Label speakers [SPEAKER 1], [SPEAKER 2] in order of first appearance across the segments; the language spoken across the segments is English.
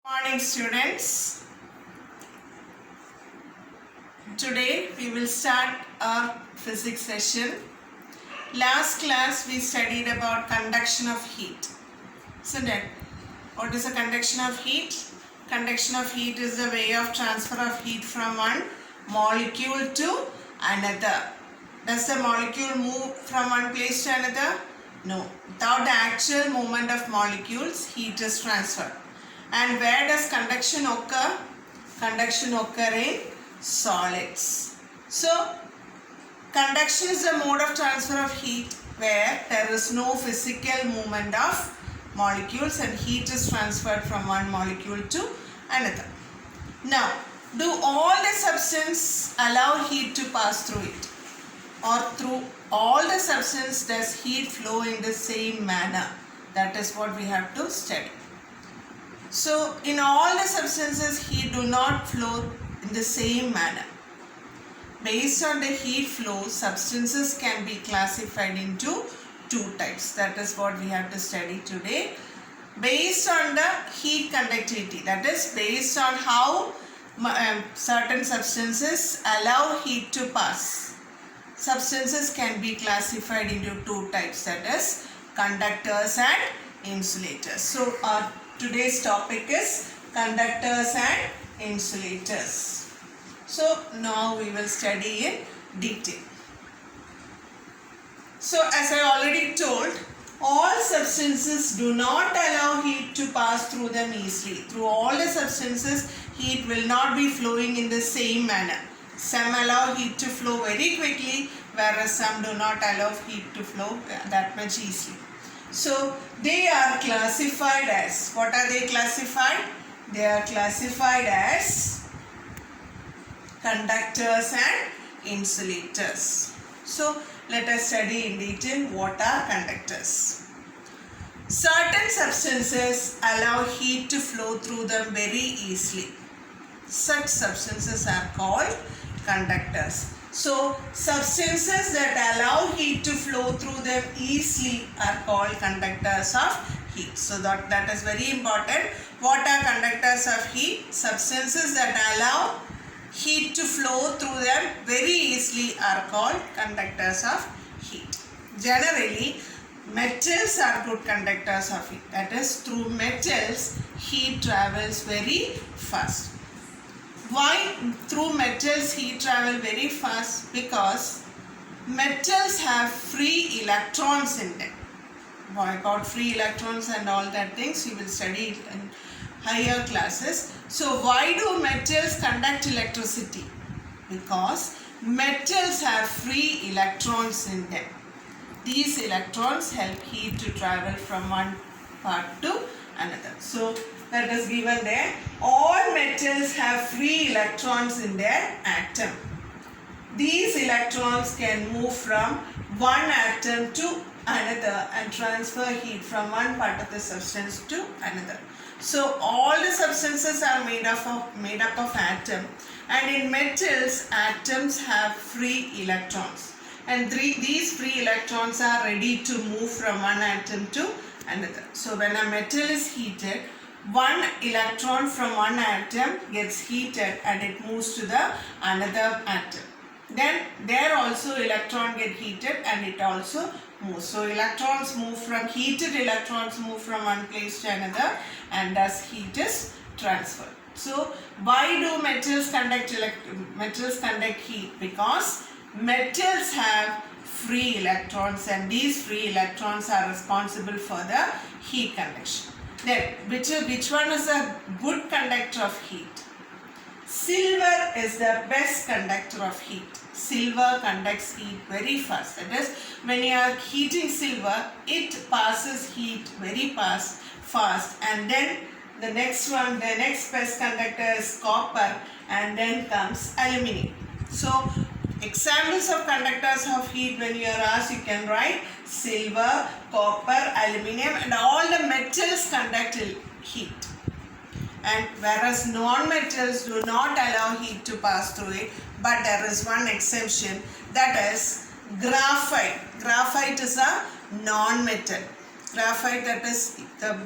[SPEAKER 1] Morning students. Today we will start our physics session. Last class we studied about conduction of heat. Isn't it? What is the conduction of heat? Conduction of heat is the way of transfer of heat from one molecule to another. Does the molecule move from one place to another? No. Without the actual movement of molecules, heat is transferred. And where does conduction occur? Conduction occur in solids. So, conduction is the mode of transfer of heat where there is no physical movement of molecules and heat is transferred from one molecule to another. Now, do all the substance allow heat to pass through it? Or through all the substance does heat flow in the same manner? That is what we have to study. So, in all the substances, heat do not flow in the same manner. Based on the heat flow, substances can be classified into two types. That is what we have to study today. Based on the heat conductivity, that is based on how certain substances allow heat to pass. Substances can be classified into two types, that is conductors and insulators. So, our today's topic is conductors and insulators. So now we will study in detail. So as I already told, all substances do not allow heat to pass through them easily. Through all the substances, heat will not be flowing in the same manner. Some allow heat to flow very quickly, whereas some do not allow heat to flow that much easily. So, they are classified as, what are they classified? They are classified as conductors and insulators. So, let us study in detail what are conductors. Certain substances allow heat to flow through them very easily. Such substances are called conductors. So, substances that allow heat to flow through them easily are called conductors of heat. So, that is very important. What are conductors of heat? Substances that allow heat to flow through them very easily are called conductors of heat. Generally, metals are good conductors of heat. That is, through metals, heat travels very fast. Why through metals heat travel very fast? Because metals have free electrons in them. Why about free electrons and all that things we will study in higher classes. So why do metals conduct electricity? Because metals have free electrons in them. These electrons help heat to travel from one part to another. So that is given there. All metals have free electrons in their atom. These electrons can move from one atom to another and transfer heat from one part of the substance to another. So all the substances are made up of atom, and in metals atoms have free electrons, and these free electrons are ready to move from one atom to another. So when a metal is heated, one electron from one atom gets heated and it moves to the another atom. Then there also electron get heated and it also moves. So electrons move from heated electrons move from one place to another, and thus heat is transferred. So why do metals conduct heat? Because metals have free electrons, and these free electrons are responsible for the heat conduction. Then, which one is a good conductor of heat? Silver is the best conductor of heat. Silver conducts heat very fast. That is, when you are heating silver, it passes heat very fast. And then the next best conductor is copper, and then comes aluminium. So, examples of conductors of heat, when you are asked, you can write silver, copper, aluminium, and all the metals conduct heat. And whereas non-metals do not allow heat to pass through it, but there is one exception, that is graphite. Graphite is a non-metal. Graphite, that is the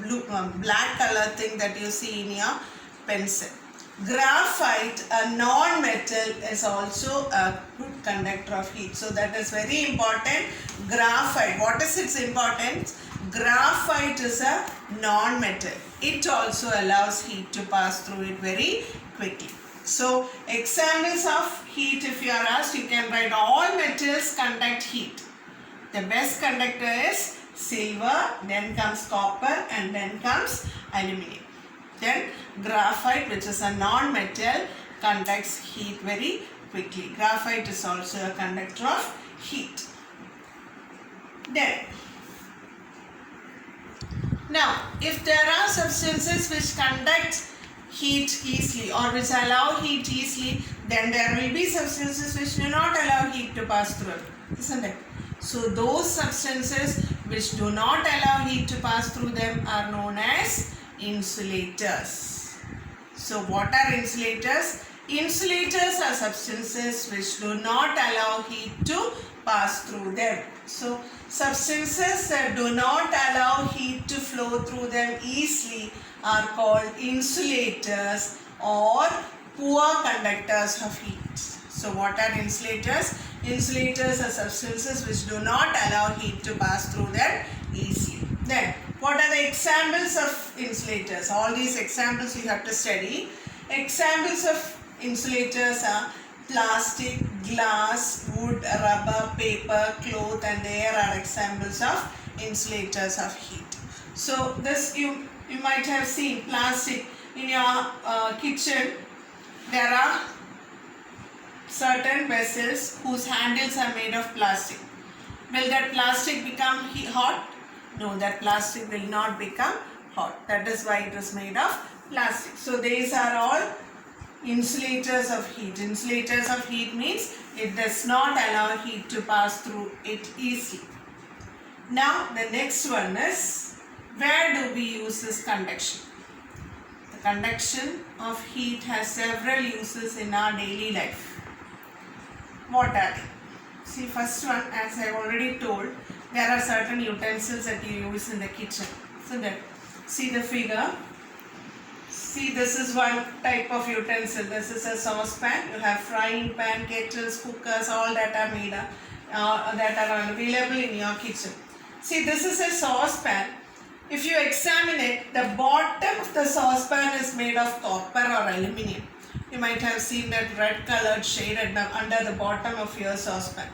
[SPEAKER 1] black color thing that you see in your pencil. Graphite, a non-metal, is also a good conductor of heat. So that is very important. Graphite, what is its importance? Graphite is a non-metal. It also allows heat to pass through it very quickly. So examples of heat, if you are asked, you can write all metals conduct heat. The best conductor is silver, then comes copper, and then comes aluminium. Then graphite, which is a non-metal, conducts heat very quickly. Graphite is also a conductor of heat. Then, now if there are substances which conduct heat easily or which allow heat easily, then there will be substances which do not allow heat to pass through it, isn't it? So those substances which do not allow heat to pass through them are known as insulators. So what are insulators? Insulators are substances which do not allow heat to pass through them. So substances that do not allow heat to flow through them easily are called insulators or poor conductors of heat. So what are insulators? Insulators are substances which do not allow heat to pass through them easily. Then what are the examples of insulators? All these examples you have to study. Examples of insulators are plastic, glass, wood, rubber, paper, cloth, and air are examples of insulators of heat. So this you might have seen plastic in your kitchen. There are certain vessels whose handles are made of plastic. Will that plastic become hot? No, that plastic will not become hot. That is why it is made of plastic. So these are all insulators of heat. Insulators of heat means it does not allow heat to pass through it easily. Now the next one is, where do we use this conduction? The conduction of heat has several uses in our daily life. What are they? See, first one, as I have already told, there are certain utensils that you use in the kitchen. So that, see the figure. See, this is one type of utensil. This is a saucepan. You have frying pan, kettles, cookers, all that are made that are available in your kitchen. See, this is a saucepan. If you examine it, the bottom of the saucepan is made of copper or aluminium. You might have seen that red colored shade under the bottom of your saucepan.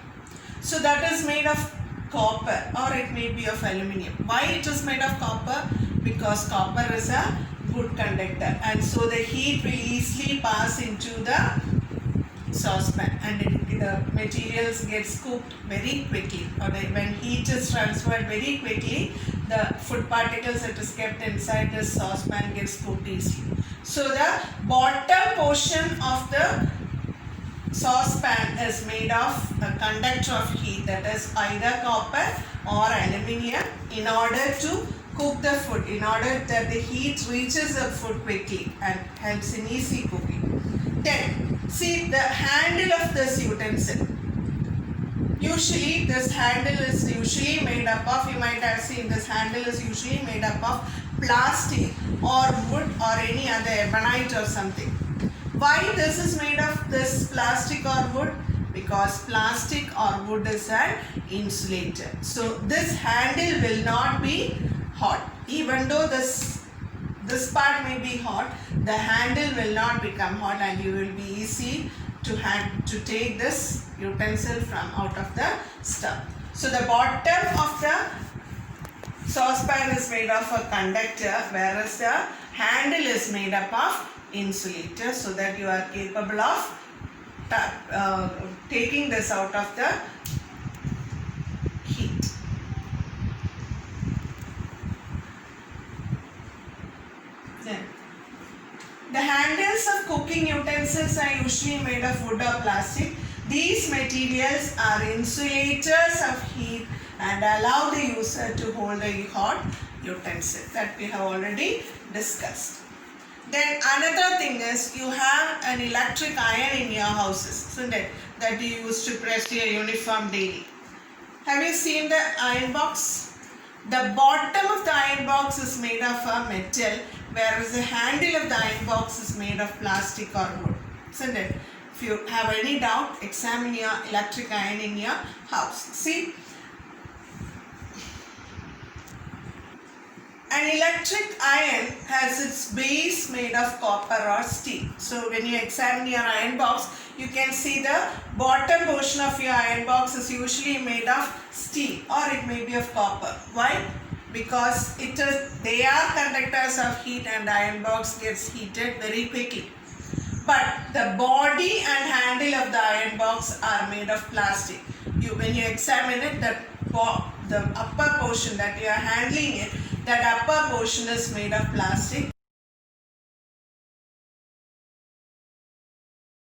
[SPEAKER 1] So that is made of copper, or it may be of aluminium. Why it is made of copper? Because copper is a good conductor, and so the heat will easily pass into the saucepan and the materials gets cooked very quickly, or when heat is transferred very quickly, the food particles that is kept inside the saucepan gets cooked easily. So the bottom portion of the saucepan is made of a conductor of heat, that is either copper or aluminium, in order to cook the food, in order that the heat reaches the food quickly and helps in easy cooking. Then see the handle of this utensil. Usually this handle is usually made up of, you might have seen this handle is usually made up of plastic or wood or any other ebonite or something. Why this is made of this plastic or wood? Because plastic or wood is an insulator. So this handle will not be hot. Even though this part may be hot, the handle will not become hot, and you will be easy to take this utensil from out of the stove. So the bottom of the saucepan is made of a conductor, whereas the handle is made up of insulator, so that you are capable of taking this out of the heat. Then the handles of cooking utensils are usually made of wood or plastic. These materials are insulators of heat and allow the user to hold a hot utensil, that we have already discussed. Then another thing is, you have an electric iron in your houses, isn't it? That you use to press your uniform daily. Have you seen the iron box? The bottom of the iron box is made of a metal, whereas the handle of the iron box is made of plastic or wood, isn't it? If you have any doubt, examine your electric iron in your house. See, an electric iron has its base made of copper or steel. So when you examine your iron box, you can see the bottom portion of your iron box is usually made of steel or it may be of copper. Why? Because they are conductors of heat and the iron box gets heated very quickly. But the body and handle of the iron box are made of plastic. When you examine it, the upper portion that you are handling it, that upper portion is made of plastic.